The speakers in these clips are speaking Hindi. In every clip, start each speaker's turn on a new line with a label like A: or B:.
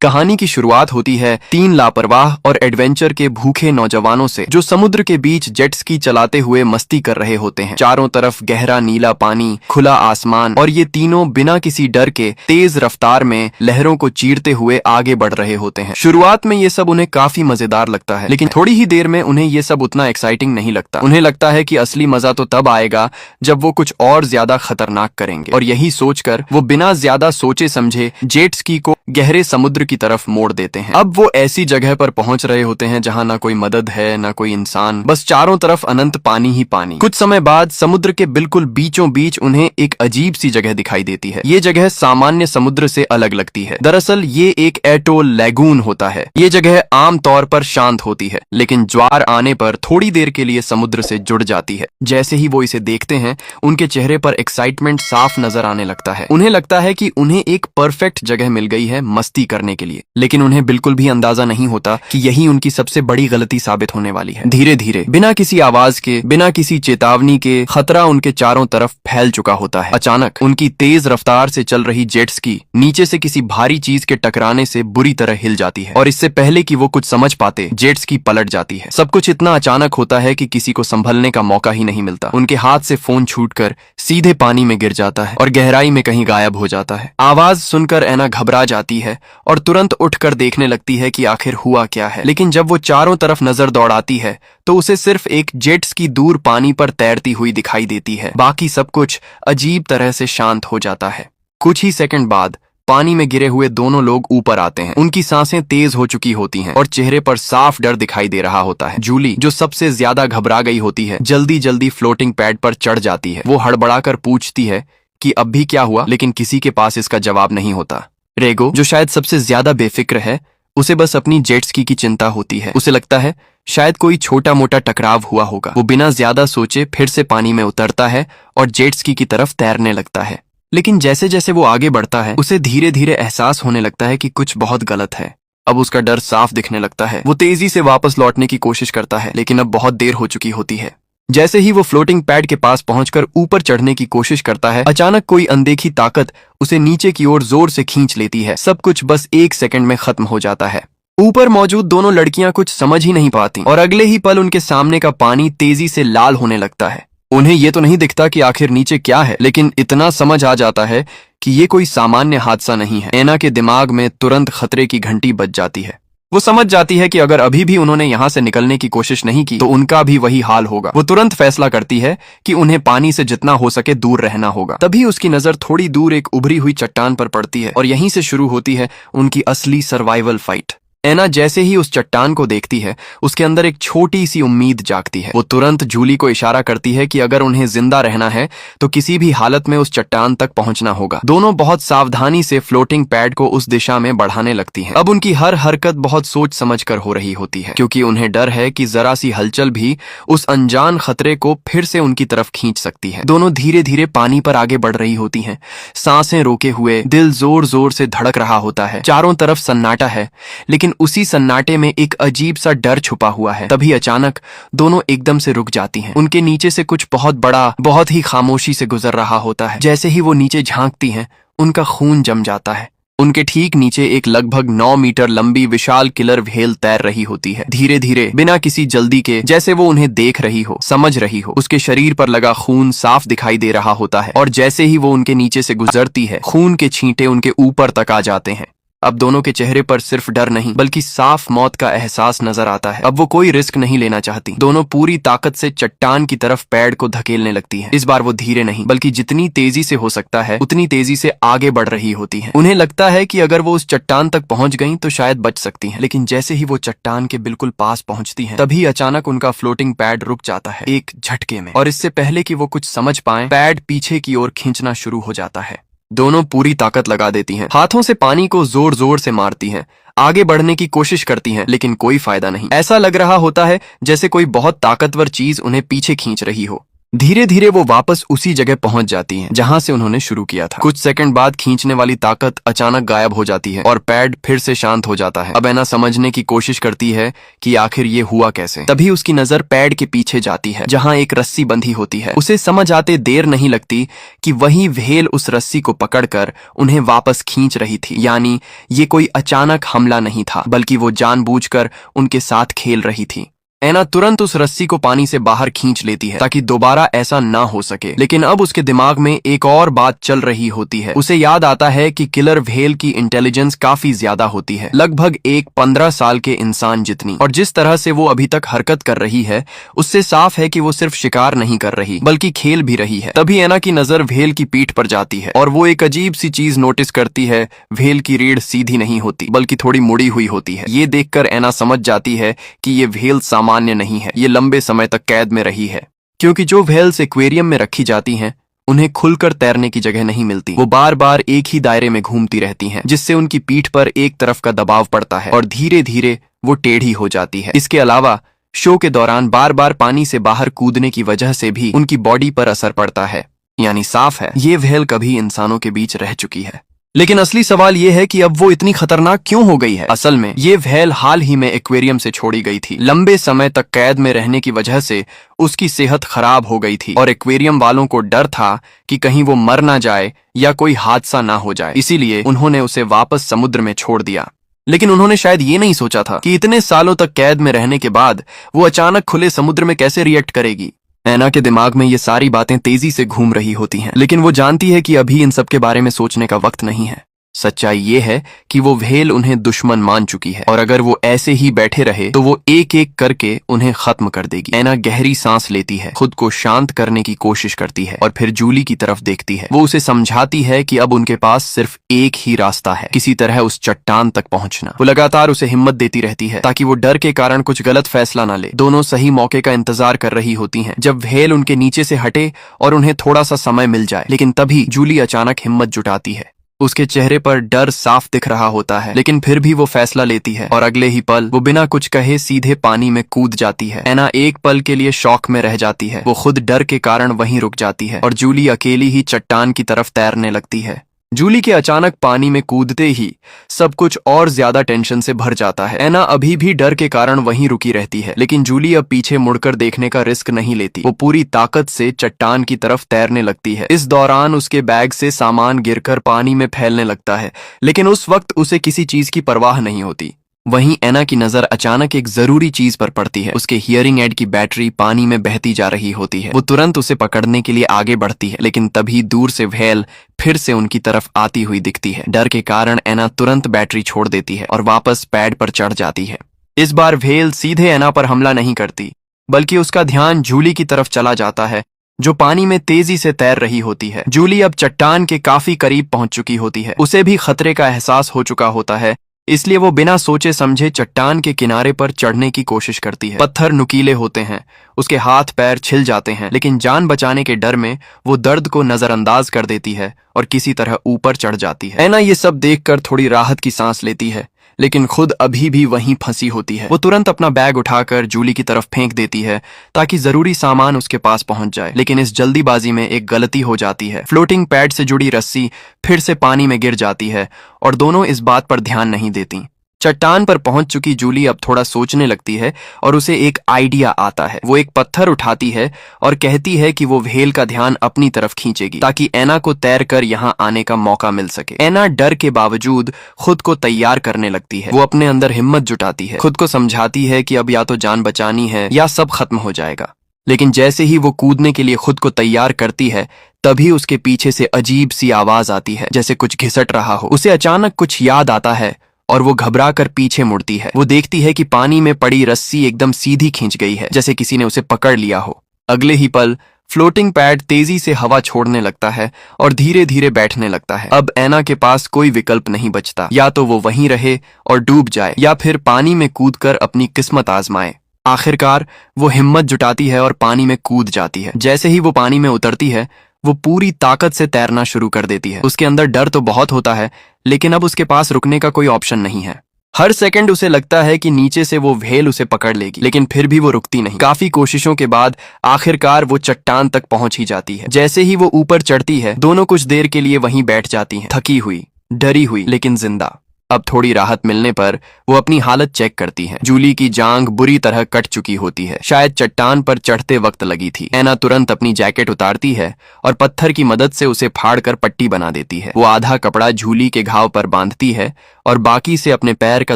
A: कहानी की शुरुआत होती है तीन लापरवाह और एडवेंचर के भूखे नौजवानों से, जो समुद्र के बीच जेट स्की चलाते हुए मस्ती कर रहे होते हैं। चारों तरफ गहरा नीला पानी, खुला आसमान, और ये तीनों बिना किसी डर के तेज रफ्तार में लहरों को चीरते हुए आगे बढ़ रहे होते हैं। शुरुआत में ये सब उन्हें काफी मजेदार लगता है, लेकिन थोड़ी ही देर में उन्हें ये सब उतना एक्साइटिंग नहीं लगता। उन्हें लगता है कि असली मजा तो तब आएगा जब वो कुछ और ज्यादा खतरनाक करेंगे, और यही सोचकर वो बिना ज्यादा सोचे समझे जेट स्की को गहरे समुद्र की तरफ मोड़ देते हैं। अब वो ऐसी जगह पर पहुंच रहे होते हैं जहां ना कोई मदद है, ना कोई इंसान, बस चारों तरफ अनंत पानी ही पानी। कुछ समय बाद समुद्र के बिल्कुल बीचों बीच उन्हें एक अजीब सी जगह दिखाई देती है। ये जगह सामान्य समुद्र से अलग लगती है। दरअसल ये एक एटोल लैगून होता है। ये जगह आम तौर पर शांत होती है, लेकिन ज्वार आने पर थोड़ी देर के लिए समुद्र से जुड़ जाती है। जैसे ही वो इसे देखते हैं, उनके चेहरे पर एक्साइटमेंट साफ नजर आने लगता है। उन्हें लगता है कि उन्हें एक परफेक्ट जगह मिल गई है मस्ती करने के लिए, लेकिन उन्हें बिल्कुल भी अंदाजा नहीं होता कि यही उनकी सबसे बड़ी गलती साबित होने वाली है। धीरे धीरे, बिना किसी आवाज के, बिना किसी चेतावनी के, खतरा उनके चारों तरफ फैल चुका होता है। अचानक उनकी तेज रफ्तार से चल रही जेट स्की नीचे से किसी भारी चीज के टकराने से बुरी तरह हिल जाती है, और इससे पहले कि वो कुछ समझ पाते, जेट स्की पलट जाती है। सब कुछ इतना अचानक होता है कि किसी को संभलने का मौका ही नहीं मिलता। उनके हाथ से फोन छूटकर सीधे पानी में गिर जाता है और गहराई में कहीं गायब हो जाता है। आवाज सुनकर ऐना घबरा जाती है और तुरंत उठकर देखने लगती है कि आखिर हुआ क्या है। लेकिन जब वो चारों तरफ नजर दौड़ाती है तो उसे सिर्फ एक जेट स्की दूर पानी पर तैरती हुई दिखाई देती है। बाकी सब कुछ अजीब तरह से शांत हो जाता है। कुछ ही सेकंड बाद पानी में गिरे हुए दोनों लोग ऊपर आते हैं। उनकी सांसें तेज हो चुकी होती हैं और चेहरे पर साफ डर दिखाई दे रहा होता है। जूली, जो सबसे ज्यादा घबरा गई होती है, जल्दी जल्दी फ्लोटिंग पैड पर चढ़ जाती है। वो हड़बड़ाकर पूछती है कि अब भी क्या हुआ, लेकिन किसी के पास इसका जवाब नहीं होता। रेगो, जो शायद सबसे ज्यादा बेफिक्र है, उसे बस अपनी जेट स्की की चिंता होती है। उसे लगता है शायद कोई छोटा मोटा टकराव हुआ होगा। वो बिना ज्यादा सोचे फिर से पानी में उतरता है और जेट स्की की तरफ तैरने लगता है। लेकिन जैसे जैसे वो आगे बढ़ता है, उसे धीरे धीरे एहसास होने लगता है कि कुछ बहुत गलत है। अब उसका डर साफ दिखने लगता है। वो तेजी से वापस लौटने की कोशिश करता है, लेकिन अब बहुत देर हो चुकी होती है। जैसे ही वो फ्लोटिंग पैड के पास पहुंचकर ऊपर चढ़ने की कोशिश करता है, अचानक कोई अनदेखी ताकत उसे नीचे की ओर जोर से खींच लेती है। सब कुछ बस एक सेकंड में खत्म हो जाता है। ऊपर मौजूद दोनों लड़कियां कुछ समझ ही नहीं पाती और अगले ही पल उनके सामने का पानी तेजी से लाल होने लगता है। उन्हें ये तो नहीं दिखता कि आखिर नीचे क्या है, लेकिन इतना समझ आ जाता है कि ये कोई सामान्य हादसा नहीं है। ऐना के दिमाग में तुरंत खतरे की घंटी बज जाती है। वो समझ जाती है कि अगर अभी भी उन्होंने यहाँ से निकलने की कोशिश नहीं की तो उनका भी वही हाल होगा। वो तुरंत फैसला करती है कि उन्हें पानी से जितना हो सके दूर रहना होगा। तभी उसकी नजर थोड़ी दूर एक उभरी हुई चट्टान पर पड़ती है और यहीं से शुरू होती है उनकी असली सर्वाइवल फाइट। ऐना जैसे ही उस चट्टान को देखती है, उसके अंदर एक छोटी सी उम्मीद जागती है। वो तुरंत जूली को इशारा करती है कि अगर उन्हें जिंदा रहना है तो किसी भी हालत में उस चट्टान तक पहुंचना होगा। दोनों बहुत सावधानी से फ्लोटिंग पैड को उस दिशा में बढ़ाने लगती हैं। अब उनकी हर हरकत बहुत सोच समझकर हो रही होती है, क्योंकि उन्हें डर है कि जरा सी हलचल भी उस अनजान खतरे को फिर से उनकी तरफ खींच सकती है। दोनों धीरे धीरे पानी पर आगे बढ़ रही होती हैं, सांसें रोके हुए, दिल जोर जोर से धड़क रहा होता है। चारों तरफ सन्नाटा है, लेकिन उसी सन्नाटे में एक अजीब सा डर छुपा हुआ है। तभी अचानक दोनों एकदम से रुक जाती हैं। उनके नीचे से कुछ बहुत बड़ा, बहुत ही खामोशी से गुजर रहा होता है। जैसे ही वो नीचे झांकती हैं, उनका खून जम जाता है। उनके ठीक नीचे एक लगभग 9 मीटर लंबी विशाल किलर व्हेल तैर रही होती है। धीरे धीरे, बिना किसी जल्दी के, जैसे वो उन्हें देख रही हो, समझ रही हो। उसके शरीर पर लगा खून साफ दिखाई दे रहा होता है, और जैसे ही वो उनके नीचे से गुजरती है, खून के छींटे उनके ऊपर तक आ जाते हैं। अब दोनों के चेहरे पर सिर्फ डर नहीं, बल्कि साफ मौत का एहसास नजर आता है। अब वो कोई रिस्क नहीं लेना चाहती। दोनों पूरी ताकत से चट्टान की तरफ पैड को धकेलने लगती हैं। इस बार वो धीरे नहीं, बल्कि जितनी तेजी से हो सकता है उतनी तेजी से आगे बढ़ रही होती हैं। उन्हें लगता है कि अगर वो उस चट्टान तक पहुंच गईं तो शायद बच सकती हैं। लेकिन जैसे ही वो चट्टान के बिल्कुल पास पहुंचती हैं, तभी अचानक उनका फ्लोटिंग पैड रुक जाता है, एक झटके में। और इससे पहले कि वो कुछ समझ पाएं, पैड पीछे की ओर खींचना शुरू हो जाता है। दोनों पूरी ताकत लगा देती हैं, हाथों से पानी को जोर जोर से मारती हैं, आगे बढ़ने की कोशिश करती हैं, लेकिन कोई फायदा नहीं। ऐसा लग रहा होता है जैसे कोई बहुत ताकतवर चीज उन्हें पीछे खींच रही हो। धीरे धीरे वो वापस उसी जगह पहुंच जाती हैं जहां से उन्होंने शुरू किया था। कुछ सेकंड बाद खींचने वाली ताकत अचानक गायब हो जाती है और पैड फिर से शांत हो जाता है। अब एना समझने की कोशिश करती है कि आखिर ये हुआ कैसे। तभी उसकी नजर पैड के पीछे जाती है जहां एक रस्सी बंधी होती है। उसे समझ आते देर नहीं लगती कि वही व्हेल उस रस्सी को पकड़कर उन्हें वापस खींच रही थी। यानी ये कोई अचानक हमला नहीं था, बल्कि वो जानबूझकर उनके साथ खेल रही थी। एना तुरंत उस रस्सी को पानी से बाहर खींच लेती है ताकि दोबारा ऐसा ना हो सके। लेकिन अब उसके दिमाग में एक और बात चल रही होती है। उसे याद आता है कि किलर व्हेल की इंटेलिजेंस काफी ज्यादा होती है, लगभग एक 15 साल के इंसान जितनी। और जिस तरह से वो अभी तक हरकत कर रही है उससे साफ है कि वो सिर्फ शिकार नहीं कर रही बल्कि खेल भी रही है। तभी एना की नजर व्हेल की पीठ पर जाती है और वो एक अजीब सी चीज नोटिस करती है। व्हेल की रीढ़ सीधी नहीं होती बल्कि थोड़ी मुड़ी हुई होती है। ये देखकर एना समझ जाती है कि ये व्हेल सामान्य नहीं है, ये लंबे समय तक कैद में रही है। क्योंकि जो व्हेल्स एक्वेरियम में रखी जाती हैं उन्हें खुलकर तैरने की जगह नहीं मिलती। वो बार बार एक ही दायरे में घूमती रहती हैं, जिससे उनकी पीठ पर एक तरफ का दबाव पड़ता है और धीरे धीरे वो टेढ़ी हो जाती है। इसके अलावा शो के दौरान बार बार पानी से बाहर कूदने की वजह से भी उनकी बॉडी पर असर पड़ता है। यानी साफ है ये व्हेल कभी इंसानों के बीच रह चुकी है। लेकिन असली सवाल यह है कि अब वो इतनी खतरनाक क्यों हो गई है। असल में ये व्हेल हाल ही में एक्वेरियम से छोड़ी गई थी। लंबे समय तक कैद में रहने की वजह से उसकी सेहत खराब हो गई थी और एक्वेरियम वालों को डर था कि कहीं वो मर ना जाए या कोई हादसा ना हो जाए। इसीलिए उन्होंने उसे वापस समुद्र में छोड़ दिया। लेकिन उन्होंने शायद ये नहीं सोचा था कि इतने सालों तक कैद में रहने के बाद वो अचानक खुले समुद्र में कैसे रिएक्ट करेगी। एना के दिमाग में ये सारी बातें तेजी से घूम रही होती हैं, लेकिन वो जानती है कि अभी इन सब के बारे में सोचने का वक्त नहीं है। सच्चाई ये है कि वो व्हेल उन्हें दुश्मन मान चुकी है और अगर वो ऐसे ही बैठे रहे तो वो एक एक करके उन्हें खत्म कर देगी। एना गहरी सांस लेती है, खुद को शांत करने की कोशिश करती है और फिर जूली की तरफ देखती है। वो उसे समझाती है कि अब उनके पास सिर्फ एक ही रास्ता है, किसी तरह उस चट्टान तक पहुंचना। वो लगातार उसे हिम्मत देती रहती है ताकि वो डर के कारण कुछ गलत फैसला ना ले। दोनों सही मौके का इंतजार कर रही होती हैं जब व्हेल उनके नीचे से हटे और उन्हें थोड़ा सा समय मिल जाए। लेकिन तभी जूली अचानक हिम्मत जुटाती है। उसके चेहरे पर डर साफ दिख रहा होता है, लेकिन फिर भी वो फैसला लेती है और अगले ही पल वो बिना कुछ कहे सीधे पानी में कूद जाती है। एना एक पल के लिए शॉक में रह जाती है। वो खुद डर के कारण वहीं रुक जाती है और जूली अकेली ही चट्टान की तरफ तैरने लगती है। जूली के अचानक पानी में कूदते ही सब कुछ और ज्यादा टेंशन से भर जाता है। एना अभी भी डर के कारण वहीं रुकी रहती है, लेकिन जूली अब पीछे मुड़कर देखने का रिस्क नहीं लेती। वो पूरी ताकत से चट्टान की तरफ तैरने लगती है। इस दौरान उसके बैग से सामान गिरकर पानी में फैलने लगता है, लेकिन उस वक्त उसे किसी चीज की परवाह नहीं होती। वहीं एना की नजर अचानक एक जरूरी चीज पर पड़ती है। उसके हियरिंग एड की बैटरी पानी में बहती जा रही होती है। वो तुरंत उसे पकड़ने के लिए आगे बढ़ती है, लेकिन तभी दूर से व्हेल फिर से उनकी तरफ आती हुई दिखती है। डर के कारण एना तुरंत बैटरी छोड़ देती है और वापस पैड पर चढ़ जाती है। इस बार व्हेल सीधे एना पर हमला नहीं करती, बल्कि उसका ध्यान जूली की तरफ चला जाता है जो पानी में तेजी से तैर रही होती है। जूली अब चट्टान के काफी करीब पहुंच चुकी होती है। उसे भी खतरे का एहसास हो चुका होता है, इसलिए वो बिना सोचे समझे चट्टान के किनारे पर चढ़ने की कोशिश करती है। पत्थर नुकीले होते हैं, उसके हाथ पैर छिल जाते हैं, लेकिन जान बचाने के डर में वो दर्द को नजरअंदाज कर देती है और किसी तरह ऊपर चढ़ जाती है। एना ये सब देखकर थोड़ी राहत की सांस लेती है, लेकिन खुद अभी भी वहीं फंसी होती है। वो तुरंत अपना बैग उठाकर जूली की तरफ फेंक देती है ताकि जरूरी सामान उसके पास पहुंच जाए। लेकिन इस जल्दीबाजी में एक गलती हो जाती है। फ्लोटिंग पैड से जुड़ी रस्सी फिर से पानी में गिर जाती है और दोनों इस बात पर ध्यान नहीं देती। चट्टान पर पहुंच चुकी जूली अब थोड़ा सोचने लगती है और उसे एक आइडिया आता है। वो एक पत्थर उठाती है और कहती है कि वो व्हेल का ध्यान अपनी तरफ खींचेगी ताकि एना को तैरकर यहाँ आने का मौका मिल सके। एना डर के बावजूद खुद को तैयार करने लगती है। वो अपने अंदर हिम्मत जुटाती है, खुद को समझाती है कि अब या तो जान बचानी है या सब खत्म हो जाएगा। लेकिन जैसे ही वो कूदने के लिए खुद को तैयार करती है, तभी उसके पीछे से अजीब सी आवाज आती है, जैसे कुछ घिसट रहा हो। उसे अचानक कुछ याद आता है और वो घबरा कर पीछे मुड़ती है। वो देखती है कि पानी में पड़ी रस्सी एकदम सीधी खींच गई है, जैसे किसी ने उसे पकड़ लिया हो। अगले ही पल फ्लोटिंग पैड तेजी से हवा छोड़ने लगता है और धीरे धीरे बैठने लगता है। अब एना के पास कोई विकल्प नहीं बचता, या तो वो वहीं रहे और डूब जाए या फिर पानी में कूदकर अपनी किस्मत आजमाए। आखिरकार वो हिम्मत जुटाती है और पानी में कूद जाती है। जैसे ही वो पानी में उतरती है, वो पूरी ताकत से तैरना शुरू कर देती है। उसके अंदर डर तो बहुत होता है, लेकिन अब उसके पास रुकने का कोई ऑप्शन नहीं है। हर सेकंड उसे लगता है कि नीचे से वो व्हेल उसे पकड़ लेगी, लेकिन फिर भी वो रुकती नहीं। काफी कोशिशों के बाद आखिरकार वो चट्टान तक पहुंच ही जाती है। जैसे ही वो ऊपर चढ़ती है, दोनों कुछ देर के लिए वहीं बैठ जाती हैं, थकी हुई, डरी हुई, लेकिन जिंदा। अब थोड़ी राहत मिलने पर वो अपनी हालत चेक करती हैं। जूली की जांघ बुरी तरह कट चुकी होती है, शायद चट्टान पर चढ़ते वक्त लगी थी। एना तुरंत अपनी जैकेट उतारती है और पत्थर की मदद से उसे फाड़कर पट्टी बना देती है। वो आधा कपड़ा जूली के घाव पर बांधती है और बाकी से अपने पैर का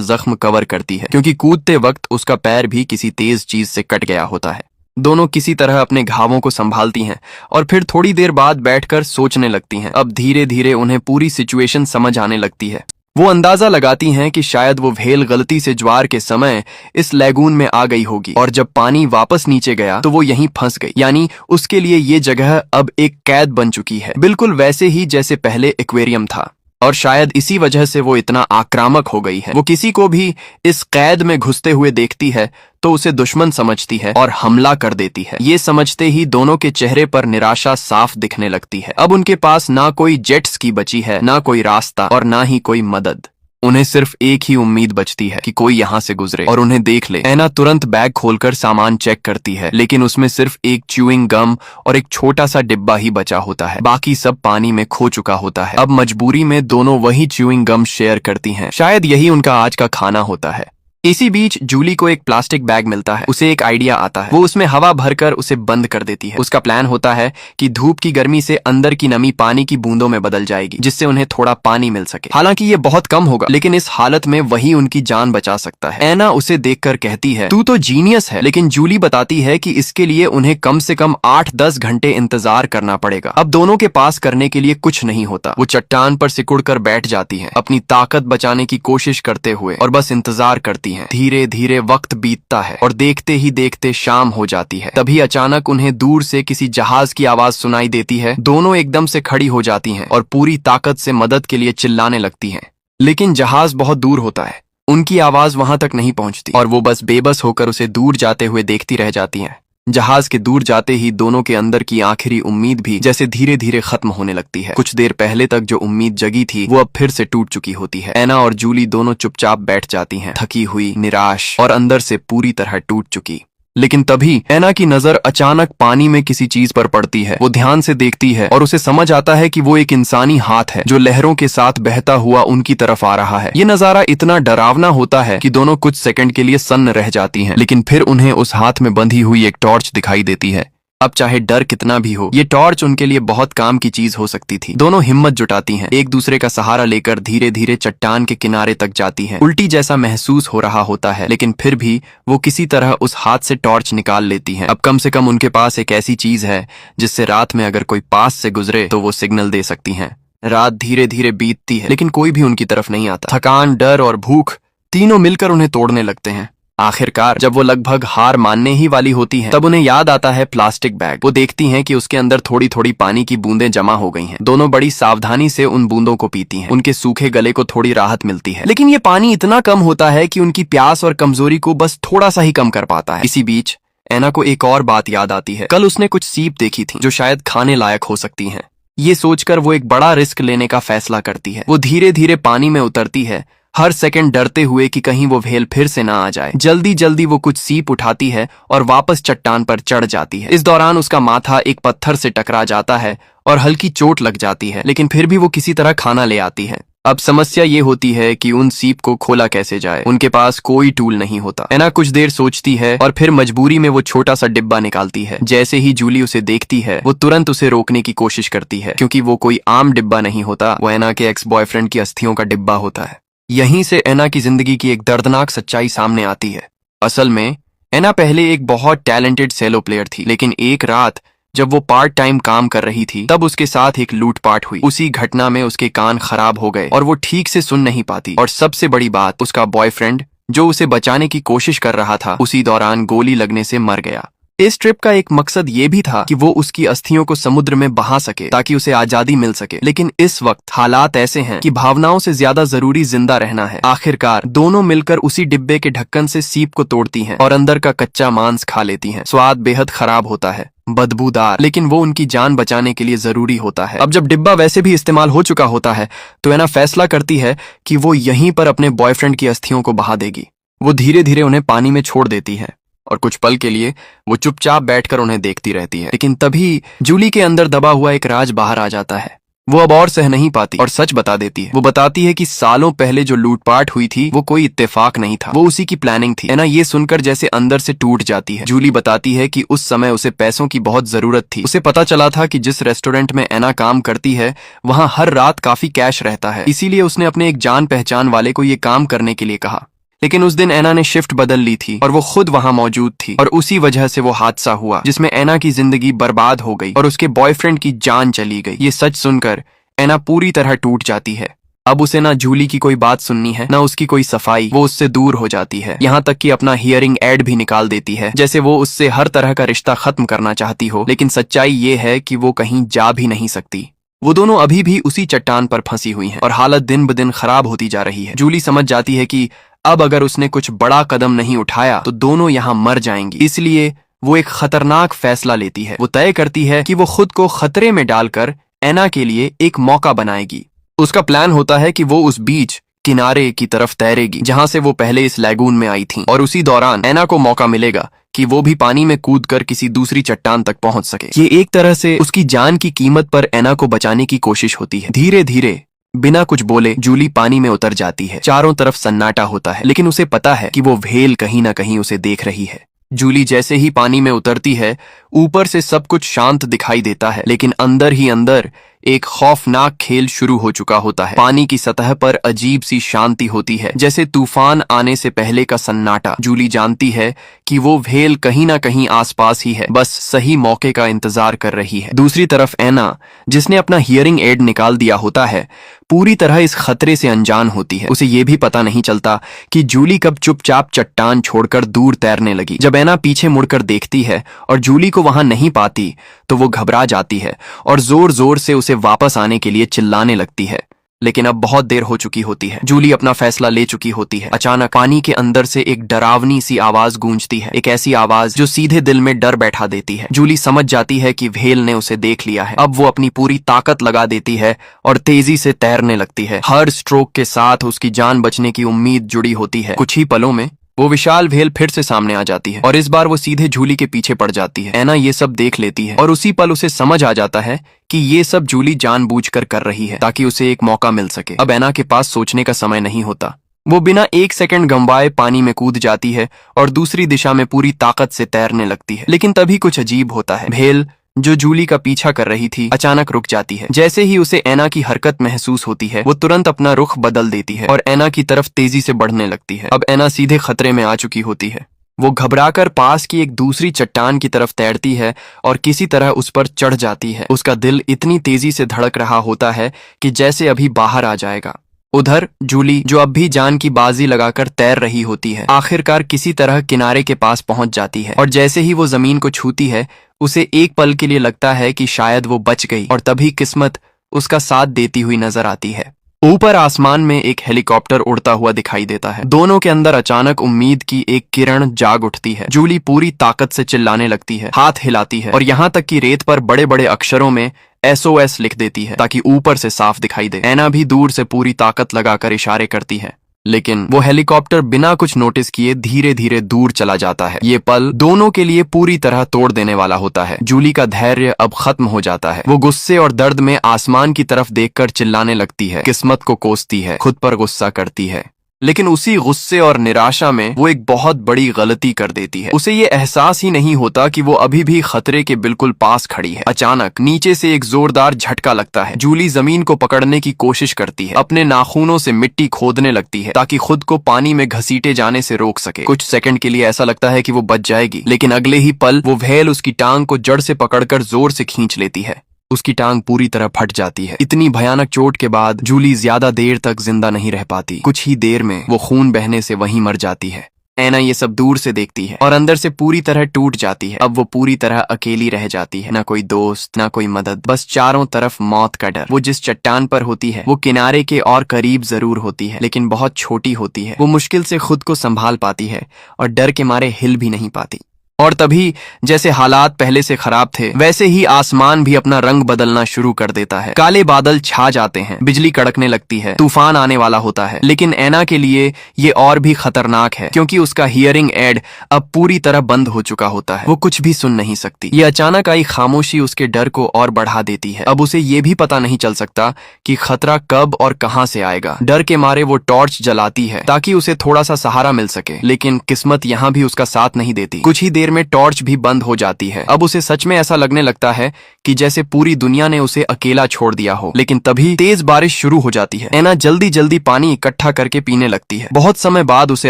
A: जख्म कवर करती है, क्योंकि कूदते वक्त उसका पैर भी किसी तेज चीज से कट गया होता है। दोनों किसी तरह अपने घावों को संभालती हैं और फिर थोड़ी देर बाद बैठकर सोचने लगती हैं। अब धीरे धीरे उन्हें पूरी सिचुएशन समझ आने लगती है। वो अंदाजा लगाती हैं कि शायद वो व्हेल गलती से ज्वार के समय इस लैगून में आ गई होगी और जब पानी वापस नीचे गया तो वो यहीं फंस गई। यानी उसके लिए ये जगह अब एक कैद बन चुकी है, बिल्कुल वैसे ही जैसे पहले एक्वेरियम था। और शायद इसी वजह से वो इतना आक्रामक हो गई है। वो किसी को भी इस कैद में घुसते हुए देखती है तो उसे दुश्मन समझती है और हमला कर देती है। ये समझते ही दोनों के चेहरे पर निराशा साफ दिखने लगती है। अब उनके पास ना कोई जेट स्की बची है, ना कोई रास्ता और ना ही कोई मदद। उन्हें सिर्फ एक ही उम्मीद बचती है कि कोई यहाँ से गुजरे और उन्हें देख ले। एना तुरंत बैग खोलकर सामान चेक करती है, लेकिन उसमें सिर्फ एक च्यूइंग गम और एक छोटा सा डिब्बा ही बचा होता है। बाकी सब पानी में खो चुका होता है। अब मजबूरी में दोनों वही च्यूइंग गम शेयर करती हैं। शायद यही उनका आज का खाना होता है। इसी बीच जूली को एक प्लास्टिक बैग मिलता है। उसे एक आइडिया आता है। वो उसमें हवा भरकर उसे बंद कर देती है। उसका प्लान होता है कि धूप की गर्मी से अंदर की नमी पानी की बूंदों में बदल जाएगी, जिससे उन्हें थोड़ा पानी मिल सके। हालांकि ये बहुत कम होगा, लेकिन इस हालत में वही उनकी जान बचा सकता है। एना उसे देखकर कहती है, तू तो जीनियस है, लेकिन जूली बताती है कि इसके लिए उन्हें कम से कम 8-10 घंटे इंतजार करना पड़ेगा। अब दोनों के पास करने के लिए कुछ नहीं होता। वो चट्टान पर सिकुड़कर बैठ जाती है, अपनी ताकत बचाने की कोशिश करते हुए, और बस इंतजार करती हैं। धीरे धीरे वक्त बीतता है और देखते ही देखते शाम हो जाती है। तभी अचानक उन्हें दूर से किसी जहाज की आवाज सुनाई देती है। दोनों एकदम से खड़ी हो जाती हैं और पूरी ताकत से मदद के लिए चिल्लाने लगती हैं, लेकिन जहाज बहुत दूर होता है। उनकी आवाज वहां तक नहीं पहुंचती और वो बस बेबस होकर उसे दूर जाते हुए देखती रह जाती हैं। जहाज के दूर जाते ही दोनों के अंदर की आखिरी उम्मीद भी जैसे धीरे धीरे खत्म होने लगती है। कुछ देर पहले तक जो उम्मीद जगी थी वो अब फिर से टूट चुकी होती है। एना और जूली दोनों चुपचाप बैठ जाती हैं, थकी हुई, निराश और अंदर से पूरी तरह टूट चुकी। लेकिन तभी एना की नजर अचानक पानी में किसी चीज पर पड़ती है। वो ध्यान से देखती है और उसे समझ आता है कि वो एक इंसानी हाथ है जो लहरों के साथ बहता हुआ उनकी तरफ आ रहा है। ये नजारा इतना डरावना होता है कि दोनों कुछ सेकंड के लिए सन्न रह जाती हैं, लेकिन फिर उन्हें उस हाथ में बंधी हुई एक टॉर्च दिखाई देती है। अब चाहे डर कितना भी हो, ये टॉर्च उनके लिए बहुत काम की चीज हो सकती थी। दोनों हिम्मत जुटाती हैं, एक दूसरे का सहारा लेकर धीरे धीरे चट्टान के किनारे तक जाती हैं। उल्टी जैसा महसूस हो रहा होता है, लेकिन फिर भी वो किसी तरह उस हाथ से टॉर्च निकाल लेती हैं। अब कम से कम उनके पास एक ऐसी चीज है जिससे रात में अगर कोई पास से गुजरे तो वो सिग्नल दे सकती हैं। रात धीरे धीरे बीतती है, लेकिन कोई भी उनकी तरफ नहीं आता। थकान, डर और भूख तीनों मिलकर उन्हें तोड़ने लगते हैं। आखिरकार जब वो लगभग हार मानने ही वाली होती हैं, तब उन्हें याद आता है प्लास्टिक बैग। वो देखती हैं कि उसके अंदर थोड़ी थोड़ी पानी की बूंदें जमा हो गई हैं। दोनों बड़ी सावधानी से उन बूंदों को पीती हैं। उनके सूखे गले को थोड़ी राहत मिलती है, लेकिन ये पानी इतना कम होता है कि उनकी प्यास और कमजोरी को बस थोड़ा सा ही कम कर पाता है। इसी बीच एना को एक और बात याद आती है। कल उसने कुछ सीप देखी थी जो शायद खाने लायक हो सकती हैं। ये सोचकर वो एक बड़ा रिस्क लेने का फैसला करती है। वो धीरे धीरे पानी में उतरती है, हर सेकंड डरते हुए कि कहीं वो व्हेल फिर से ना आ जाए। जल्दी जल्दी वो कुछ सीप उठाती है और वापस चट्टान पर चढ़ जाती है। इस दौरान उसका माथा एक पत्थर से टकरा जाता है और हल्की चोट लग जाती है, लेकिन फिर भी वो किसी तरह खाना ले आती है। अब समस्या ये होती है कि उन सीप को खोला कैसे जाए। उनके पास कोई टूल नहीं होता। एना कुछ देर सोचती है और फिर मजबूरी में वो छोटा सा डिब्बा निकालती है। जैसे ही जूली उसे देखती है, वो तुरंत उसे रोकने की कोशिश करती है, क्योंकि वो कोई आम डिब्बा नहीं होता। वो एना के एक्स बॉयफ्रेंड की अस्थियों का डिब्बा होता है। यहीं से एना की जिंदगी की एक दर्दनाक सच्चाई सामने आती है। असल में एना पहले एक बहुत टैलेंटेड सेलो प्लेयर थी, लेकिन एक रात जब वो पार्ट टाइम काम कर रही थी, तब उसके साथ एक लूटपाट हुई। उसी घटना में उसके कान खराब हो गए और वो ठीक से सुन नहीं पाती। और सबसे बड़ी बात, उसका बॉयफ्रेंड जो उसे बचाने की कोशिश कर रहा था, उसी दौरान गोली लगने से मर गया। इस ट्रिप का एक मकसद ये भी था कि वो उसकी अस्थियों को समुद्र में बहा सके ताकि उसे आजादी मिल सके। लेकिन इस वक्त हालात ऐसे हैं कि भावनाओं से ज्यादा जरूरी जिंदा रहना है। आखिरकार दोनों मिलकर उसी डिब्बे के ढक्कन से सीप को तोड़ती हैं और अंदर का कच्चा मांस खा लेती हैं। स्वाद बेहद खराब होता है, बदबूदार, लेकिन वो उनकी जान बचाने के लिए जरूरी होता है। अब जब डिब्बा वैसे भी इस्तेमाल हो चुका होता है तो एना फैसला करती है कि वो यहीं पर अपने बॉयफ्रेंड की अस्थियों को बहा देगी। वो धीरे धीरे उन्हें पानी में छोड़ देती है और कुछ पल के लिए वो चुपचाप बैठकर उन्हें देखती रहती है। लेकिन तभी जूली के अंदर दबा हुआ एक राज बाहर आ जाता है। वो अब और सह नहीं पाती और सच बता देती है। वो बताती है कि सालों पहले जो लूटपाट हुई थी वो कोई इत्तेफाक नहीं था, वो उसी की प्लानिंग थी। एना ये सुनकर जैसे अंदर से टूट जाती है। जूली बताती है कि उस समय उसे पैसों की बहुत जरूरत थी। उसे पता चला था कि जिस रेस्टोरेंट में एना काम करती है वहां हर रात काफी कैश रहता है, इसीलिए उसने अपने एक जान पहचान वाले को ये काम करने के लिए कहा। लेकिन उस दिन एना ने शिफ्ट बदल ली थी और वो खुद वहां मौजूद थी और उसी वजह से वो हादसा हुआ जिसमें एना की जिंदगी बर्बाद हो गई और उसके बॉयफ्रेंड की जान चली गई। ये सच सुनकर एना पूरी तरह टूट जाती है। अब उसे ना जूली की कोई बात सुननी है, ना उसकी कोई सफाई। वो उससे दूर हो जाती है, यहाँ तक कि अपना हियरिंग एड भी निकाल देती है, जैसे वो उससे हर तरह का रिश्ता खत्म करना चाहती हो। लेकिन सच्चाई ये है कि वो कहीं जा भी नहीं सकती। वो दोनों अभी भी उसी चट्टान पर फंसी हुई हैं और हालत दिन ब दिन खराब होती जा रही है। जूली समझ जाती है कि अब अगर उसने कुछ बड़ा कदम नहीं उठाया तो दोनों यहाँ मर जाएंगी। इसलिए वो एक खतरनाक फैसला लेती है। वो तय करती है कि वो खुद को खतरे में डालकर एना के लिए एक मौका बनाएगी। उसका प्लान होता है कि वो उस बीच किनारे की तरफ तैरेगी जहां से वो पहले इस लैगून में आई थी और उसी दौरान एना को मौका मिलेगा कि वो भी पानी में कूदकर किसी दूसरी चट्टान तक पहुंच सके। ये एक तरह से उसकी जान की कीमत पर एना को बचाने की कोशिश होती है। धीरे धीरे बिना कुछ बोले जूली पानी में उतर जाती है। चारों तरफ सन्नाटा होता है, लेकिन उसे पता है कि वो व्हेल कहीं ना कहीं उसे देख रही है। जूली जैसे ही पानी में उतरती है, ऊपर से सब कुछ शांत दिखाई देता है, लेकिन अंदर ही अंदर एक खौफनाक खेल शुरू हो चुका होता है। पानी की सतह पर अजीब सी शांति होती है, जैसे तूफान आने से पहले का सन्नाटा। जूली जानती है कि वो व्हेल कहीं ना कहीं आसपास ही है, बस सही मौके का इंतजार कर रही है। दूसरी तरफ एना, जिसने अपना हियरिंग एड निकाल दिया होता है, पूरी तरह इस खतरे से अनजान होती है। उसे ये भी पता नहीं चलता कि जूली कब चुपचाप चट्टान छोड़कर दूर तैरने लगी। जब एना पीछे मुड़कर देखती है और जूली को वहां नहीं पाती तो वो घबरा जाती है और जोर जोर से उसे वापस आने के लिए चिल्लाने लगती है। लेकिन अब बहुत देर हो चुकी होती है। जूली अपना फैसला ले चुकी होती है। अचानक पानी के अंदर से एक डरावनी सी आवाज गूंजती है, एक ऐसी आवाज जो सीधे दिल में डर बैठा देती है। जूली समझ जाती है कि व्हेल ने उसे देख लिया है। अब वो अपनी पूरी ताकत लगा देती है और तेजी से तैरने लगती है। हर स्ट्रोक के साथ उसकी जान बचने की उम्मीद जुड़ी होती है। कुछ ही पलों में वो विशाल व्हेल फिर से सामने आ जाती है और इस बार वो सीधे जूली के पीछे पड़ जाती है। एना ये सब देख लेती है और उसी पल उसे समझ आ जाता है कि ये सब जूली जानबूझकर कर रही है ताकि उसे एक मौका मिल सके। अब एना के पास सोचने का समय नहीं होता। वो बिना एक सेकंड गंवाए पानी में कूद जाती है और दूसरी दिशा में पूरी ताकत से तैरने लगती है। लेकिन तभी कुछ अजीब होता है। व्हेल जो जूली का पीछा कर रही थी अचानक रुक जाती है। जैसे ही उसे एना की हरकत महसूस होती है, वो तुरंत अपना रुख बदल देती है और एना की तरफ तेजी से बढ़ने लगती है। अब एना सीधे खतरे में आ चुकी होती है। वो घबराकर पास की एक दूसरी चट्टान की तरफ तैरती है और किसी तरह उस पर चढ़ जाती है। उसका दिल इतनी तेजी से धड़क रहा होता है कि जैसे अभी बाहर आ जाएगा। उधर जूली, जो अब भी जान की बाजी लगाकर तैर रही होती है, आखिरकार किसी तरह किनारे के पास पहुंच जाती है और जैसे ही वो जमीन को छूती है, उसे एक पल के लिए लगता है कि शायद वो बच गई और तभी किस्मत उसका साथ देती हुई नजर आती है। ऊपर आसमान में एक हेलीकॉप्टर उड़ता हुआ दिखाई देता है। दोनों के अंदर अचानक उम्मीद की एक किरण जाग उठती है। जूली पूरी ताकत से चिल्लाने लगती है, हाथ हिलाती है और यहाँ तक कि रेत पर बड़े बड़े अक्षरों में SOS लिख देती है ताकि ऊपर से साफ दिखाई दे। एना भी दूर से पूरी ताकत लगाकर इशारे करती है, लेकिन वो हेलीकॉप्टर बिना कुछ नोटिस किए धीरे धीरे दूर चला जाता है। ये पल दोनों के लिए पूरी तरह तोड़ देने वाला होता है। जूली का धैर्य अब खत्म हो जाता है। वो गुस्से और दर्द में आसमान की तरफ देखकर चिल्लाने लगती है, किस्मत को कोसती है, खुद पर गुस्सा करती है। लेकिन उसी गुस्से और निराशा में वो एक बहुत बड़ी गलती कर देती है। उसे ये एहसास ही नहीं होता कि वो अभी भी खतरे के बिल्कुल पास खड़ी है। अचानक नीचे से एक जोरदार झटका लगता है। जूली जमीन को पकड़ने की कोशिश करती है, अपने नाखूनों से मिट्टी खोदने लगती है ताकि खुद को पानी में घसीटे जाने से रोक सके। कुछ सेकंड के लिए ऐसा लगता है कि वो बच जाएगी, लेकिन अगले ही पल वो व्हेल उसकी टांग को जड़ से पकड़कर जोर से खींच लेती है। उसकी टांग पूरी तरह फट जाती है। इतनी भयानक चोट के बाद जूली ज्यादा देर तक जिंदा नहीं रह पाती। कुछ ही देर में वो खून बहने से वहीं मर जाती है। एना ये सब दूर से देखती है और अंदर से पूरी तरह टूट जाती है। अब वो पूरी तरह अकेली रह जाती है, ना कोई दोस्त, ना कोई मदद, बस चारों तरफ मौत का डर। वो जिस चट्टान पर होती है वो किनारे के और करीब जरूर होती है, लेकिन बहुत छोटी होती है। वो मुश्किल से खुद को संभाल पाती है और डर के मारे हिल भी नहीं पाती। और तभी जैसे हालात पहले से खराब थे वैसे ही आसमान भी अपना रंग बदलना शुरू कर देता है। काले बादल छा जाते हैं, बिजली कड़कने लगती है, तूफान आने वाला होता है। लेकिन ऐना के लिए ये और भी खतरनाक है क्योंकि उसका हियरिंग एड अब पूरी तरह बंद हो चुका होता है। वो कुछ भी सुन नहीं सकती। ये अचानक आई खामोशी उसके डर को और बढ़ा देती है। अब उसे ये भी पता नहीं चल सकता कि खतरा कब और कहां से आएगा। डर के मारे वो टॉर्च जलाती है ताकि उसे थोड़ा सा सहारा मिल सके, लेकिन किस्मत यहाँ भी उसका साथ नहीं देती। कुछ ही देर में टॉर्च भी बंद हो जाती है। अब उसे सच में ऐसा लगने लगता है कि जैसे पूरी दुनिया ने उसे अकेला छोड़ दिया हो। लेकिन तभी तेज बारिश शुरू हो जाती है। ऐना जल्दी जल्दी पानी इकट्ठा करके पीने लगती है। बहुत समय बाद उसे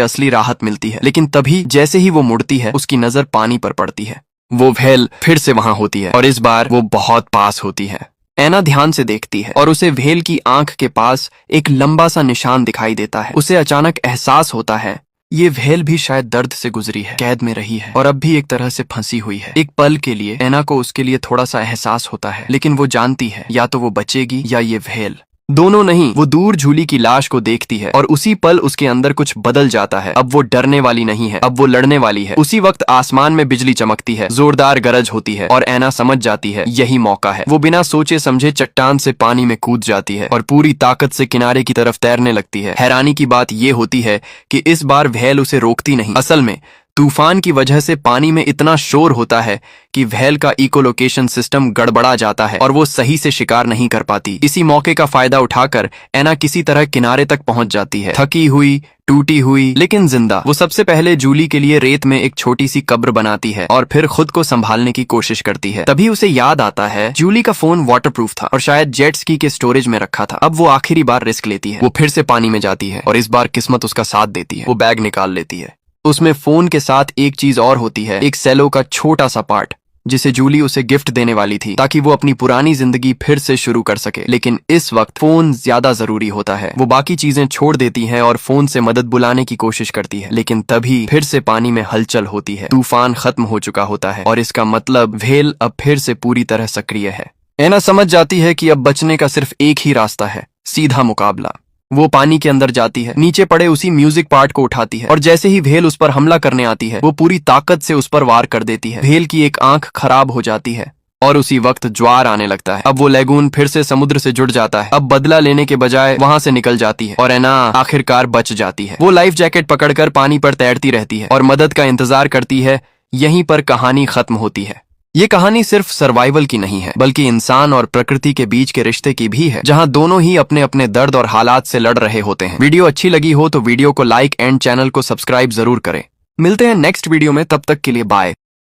A: असली राहत मिलती है। लेकिन तभी जैसे ही वो मुड़ती है उसकी नजर पानी पर पड़ती है। वो व्हेल फिर से वहां होती है और इस बार वो बहुत पास होती है। ऐना ध्यान से देखती है और उसे व्हेल की आंख के पास एक लंबा सा निशान दिखाई देता है। उसे अचानक एहसास होता है ये व्हेल भी शायद दर्द से गुजरी है, कैद में रही है और अब भी एक तरह से फंसी हुई है। एक पल के लिए ऐना को उसके लिए थोड़ा सा एहसास होता है, लेकिन वो जानती है या तो वो बचेगी या ये व्हेल, दोनों नहीं। वो दूर झूली की लाश को देखती है और उसी पल उसके अंदर कुछ बदल जाता है। अब वो डरने वाली नहीं है, अब वो लड़ने वाली है। उसी वक्त आसमान में बिजली चमकती है, जोरदार गरज होती है और ऐना समझ जाती है यही मौका है। वो बिना सोचे समझे चट्टान से पानी में कूद जाती है और पूरी ताकत से किनारे की तरफ तैरने लगती है। हैरानी की बात ये होती है कि इस बार व्हेल उसे रोकती नहीं। असल में तूफान की वजह से पानी में इतना शोर होता है कि व्हेल का इकोलोकेशन सिस्टम गड़बड़ा जाता है और वो सही से शिकार नहीं कर पाती। इसी मौके का फायदा उठाकर ऐना किसी तरह किनारे तक पहुंच जाती है, थकी हुई, टूटी हुई लेकिन जिंदा। वो सबसे पहले जूली के लिए रेत में एक छोटी सी कब्र बनाती है और फिर खुद को संभालने की कोशिश करती है। तभी उसे याद आता है जूली का फोन वाटरप्रूफ था और शायद जेट स्की के स्टोरेज में रखा था। अब वो आखिरी बार रिस्क लेती है। वो फिर से पानी में जाती है और इस बार किस्मत उसका साथ देती है। वो बैग निकाल लेती है। उसमें फोन के साथ एक चीज और होती है, एक सेलो का छोटा सा पार्ट जिसे जूली उसे गिफ्ट देने वाली थी ताकि वो अपनी पुरानी जिंदगी फिर से शुरू कर सके। लेकिन इस वक्त फोन ज्यादा जरूरी होता है। वो बाकी चीजें छोड़ देती है और फोन से मदद बुलाने की कोशिश करती है, लेकिन तभी फिर से पानी में हलचल होती है। तूफान खत्म हो चुका होता है और इसका मतलब व्हेल अब फिर से पूरी तरह सक्रिय है। ऐना समझ जाती है कि अब बचने का सिर्फ एक ही रास्ता है, सीधा मुकाबला। वो पानी के अंदर जाती है, नीचे पड़े उसी म्यूजिक पार्ट को उठाती है और जैसे ही व्हेल उस पर हमला करने आती है वो पूरी ताकत से उस पर वार कर देती है। व्हेल की एक आंख खराब हो जाती है और उसी वक्त ज्वार आने लगता है। अब वो लैगून फिर से समुद्र से जुड़ जाता है। अब बदला लेने के बजाय वहां से निकल जाती है और ऐना आखिरकार बच जाती है। वो लाइफ जैकेट पकड़कर पानी पर तैरती रहती है और मदद का इंतजार करती है। यहीं पर कहानी खत्म होती है। ये कहानी सिर्फ सर्वाइवल की नहीं है बल्कि इंसान और प्रकृति के बीच के रिश्ते की भी है, जहां दोनों ही अपने अपने दर्द और हालात से लड़ रहे होते हैं। वीडियो अच्छी लगी हो तो वीडियो को लाइक एंड चैनल को सब्सक्राइब जरूर करें। मिलते हैं नेक्स्ट वीडियो में, तब तक के लिए बाय।